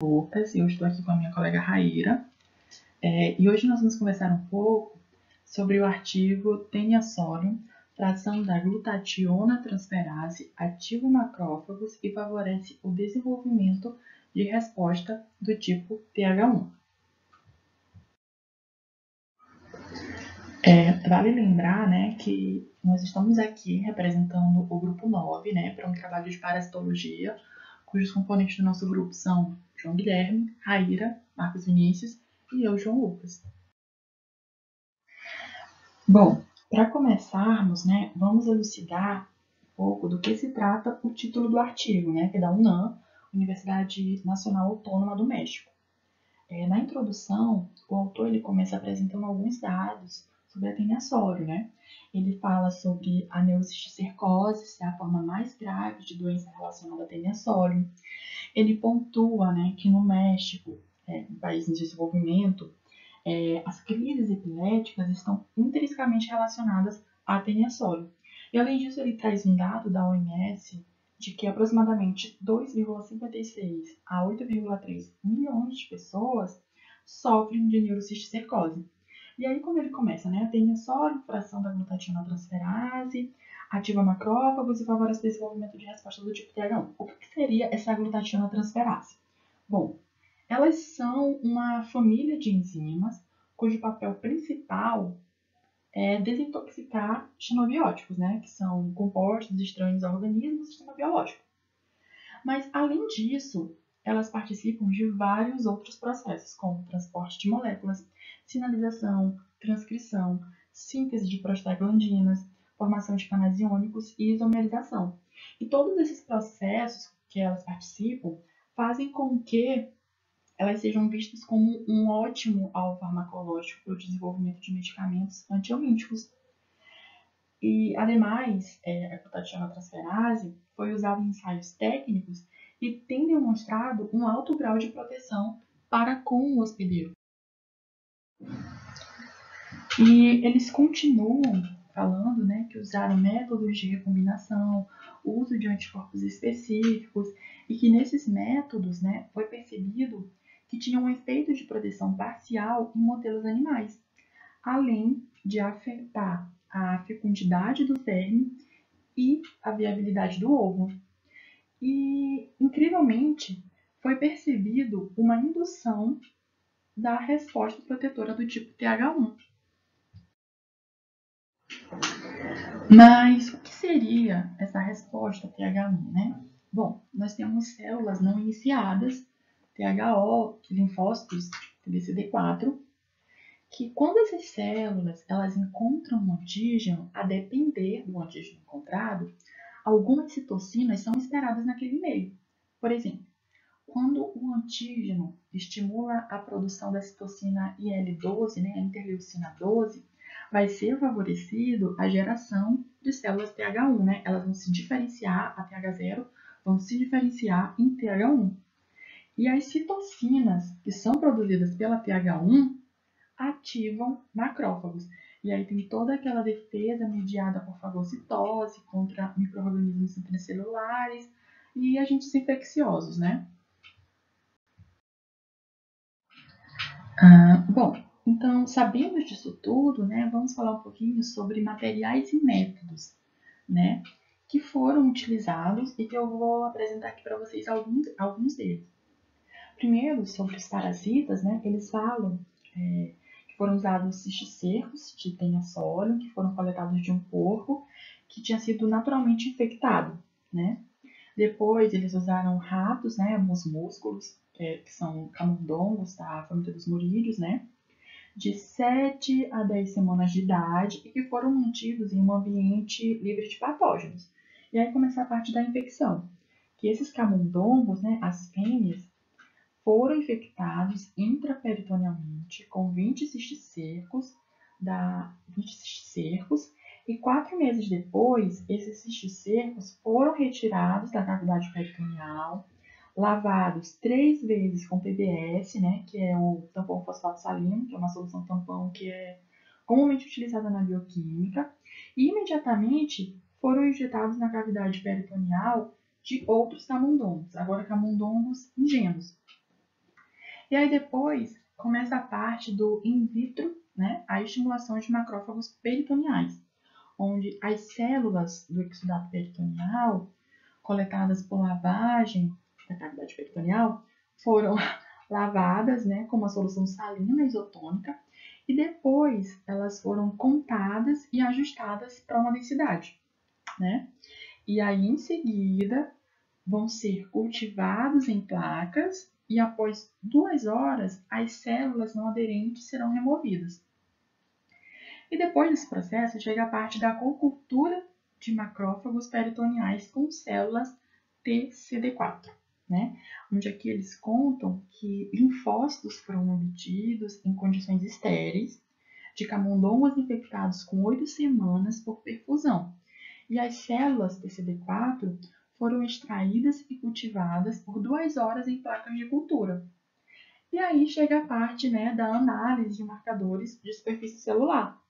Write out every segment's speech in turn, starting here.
Lucas, eu estou aqui com a minha colega Raíra, e hoje nós vamos conversar um pouco sobre o artigo Teniasolium, fração da glutationa transferase, ativa o macrófagos e favorece o desenvolvimento de resposta do tipo TH1. Vale lembrar, que nós estamos aqui representando o grupo 9, para um trabalho de parasitologia, cujos componentes do nosso grupo são João Guilherme, Raíra, Marcos Vinícius e eu, João Lucas. Bom, para começarmos, vamos elucidar um pouco do que se trata o título do artigo, que é da UNAM, Universidade Nacional Autônoma do México. Na introdução, o autor ele começa apresentando alguns dados sobre a teniasólio, Ele fala sobre a neurocisticercose, que é a forma mais grave de doença relacionada à teniasólio. Ele pontua, que no México, um país em desenvolvimento, as crises epiléticas estão intrinsecamente relacionadas à teniasólio. E além disso, ele traz um dado da OMS de que aproximadamente 2,56 a 8,3 milhões de pessoas sofrem de neurocisticercose. E aí, quando ele começa, a teniasólio, fração da glutationa transferase, ativa macrófagos e favorece o desenvolvimento de resposta do tipo TH1. O que seria essa glutationa transferase? Bom, elas são uma família de enzimas cujo papel principal é desintoxicar xenobióticos, que são compostos estranhos ao organismo do sistema biológico. Mas, além disso, elas participam de vários outros processos, como transporte de moléculas, sinalização, transcrição, síntese de prostaglandinas, formação de canais iônicos e isomerização. E todos esses processos que elas participam fazem com que elas sejam vistas como um ótimo alvo farmacológico para o desenvolvimento de medicamentos antiomíticos. E, ademais, a glutationa transferase foi usada em ensaios técnicos e tem demonstrado um alto grau de proteção para com o hospedeiro. E eles continuam falando que usaram métodos de recombinação, uso de anticorpos específicos, e que nesses métodos foi percebido que tinham um efeito de proteção parcial em modelos animais, além de afetar a fecundidade do verme e a viabilidade do ovo. E, incrivelmente, foi percebido uma indução da resposta protetora do tipo TH1. Mas o que seria essa resposta TH1, Bom, nós temos células não iniciadas, THO, linfócitos TBCD4, que quando essas células elas encontram um antígeno, a depender do antígeno encontrado, algumas citocinas são esperadas naquele meio. Por exemplo, quando o antígeno estimula a produção da citocina IL-12, a interleucina 12, vai ser favorecido a geração de células TH1, Elas vão se diferenciar, a TH0, vão se diferenciar em TH1. E as citocinas que são produzidas pela TH1 ativam macrófagos. E aí tem toda aquela defesa mediada por fagocitose contra micro-organismos intracelulares e agentes infecciosos, Bom, então, sabendo disso tudo, vamos falar um pouquinho sobre materiais e métodos, que foram utilizados e que eu vou apresentar aqui para vocês alguns deles. Primeiro, sobre os parasitas, eles falam que foram usados cisticercos de teniasólio, que foram coletados de um porco que tinha sido naturalmente infectado, Depois, eles usaram ratos, musmúsculos, que são camundongos da família dos murídeos, de 7 a 10 semanas de idade e que foram mantidos em um ambiente livre de patógenos. E aí começa a parte da infecção, que esses camundongos, as fêmeas, foram infectados intraperitonealmente com 20 cisticercos, e 4 meses depois, esses cisticercos foram retirados da cavidade peritoneal, lavados 3 vezes com PBS, que é o tampão fosfato salino, que é uma solução tampão que é comumente utilizada na bioquímica, e imediatamente foram injetados na cavidade peritoneal de outros camundongos, agora camundongos ingênuos. E aí depois começa a parte do in vitro, né, a estimulação de macrófagos peritoneais, onde as células do exudato peritoneal, coletadas por lavagem da cavidade peritoneal, foram lavadas, né, com uma solução salina isotônica, e depois elas foram contadas e ajustadas para uma densidade, né? E aí, em seguida, vão ser cultivados em placas e após 2 horas, as células não aderentes serão removidas. E depois desse processo, chega a parte da cocultura de macrófagos peritoneais com células TCD4, né? Onde aqui eles contam que linfócitos foram obtidos em condições estéreis de camundongos infectados com 8 semanas por perfusão. E as células TCD4 foram extraídas e cultivadas por 2 horas em placas de cultura. E aí chega a parte, né, da análise de marcadores de superfície celular,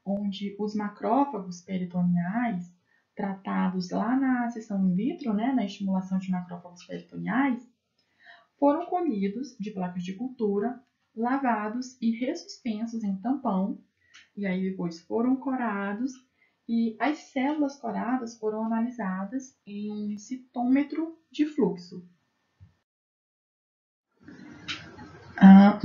onde os macrófagos peritoneais, tratados lá na seção in vitro, né, na estimulação de macrófagos peritoneais, foram colhidos de placas de cultura, lavados e ressuspensos em tampão, e aí depois foram corados, e as células coradas foram analisadas em um citômetro de fluxo.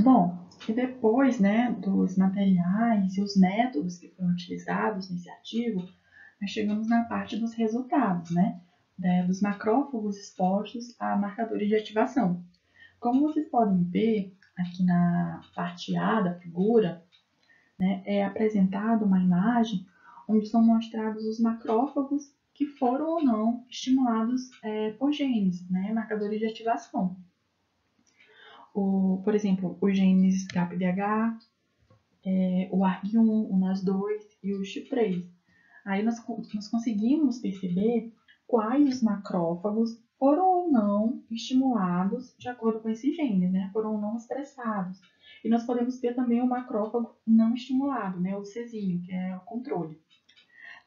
Bom, e depois, né, dos materiais e os métodos que foram utilizados nesse artigo, nós chegamos na parte dos resultados, né, dos macrófagos expostos a marcadores de ativação. Como vocês podem ver aqui na parte A da figura, né, é apresentada uma imagem onde são mostrados os macrófagos que foram ou não estimulados por genes, né, marcadores de ativação. Por exemplo, os genes GAPDH, o ARG1, o NAS2 e o SHIP3. Aí nós conseguimos perceber quais os macrófagos foram ou não estimulados de acordo com esses genes, né? Foram ou não expressados. E nós podemos ver também o macrófago não estimulado, né? O Czinho, que é o controle.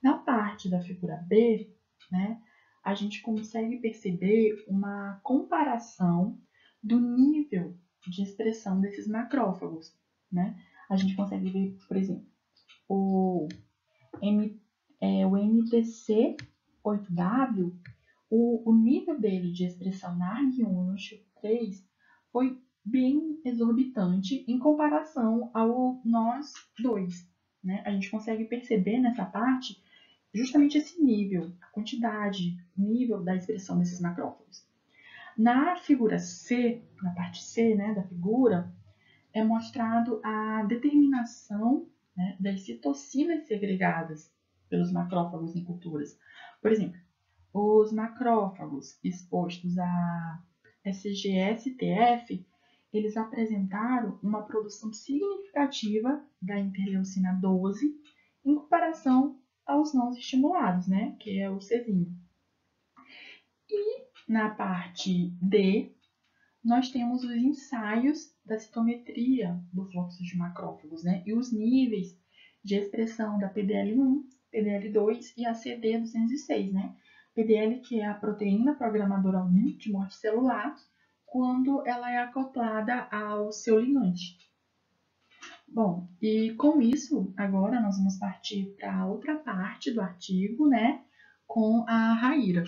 Na parte da figura B, né, a gente consegue perceber uma comparação do nível de expressão desses macrófagos, né? A gente consegue ver, por exemplo, o MTC8W, o nível dele de expressão na ARG1 e no SHIP3 foi bem exorbitante em comparação ao NOS2, né? A gente consegue perceber nessa parte justamente esse nível, a quantidade, nível da expressão desses macrófagos. Na figura C, na parte C, né, da figura, é mostrado a determinação, né, das citocinas segregadas pelos macrófagos em culturas. Por exemplo, os macrófagos expostos a SGS-TF, eles apresentaram uma produção significativa da interleucina 12 em comparação aos não estimulados, né, que é o Czinho. E na parte D, nós temos os ensaios da citometria do fluxo de macrófagos, né, e os níveis de expressão da PDL1, PDL2 e a CD206, né? PDL, que é a proteína programadora 1 de morte celular, quando ela é acoplada ao seu ligante. Bom, e com isso, agora nós vamos partir para a outra parte do artigo, né, com a Raíra.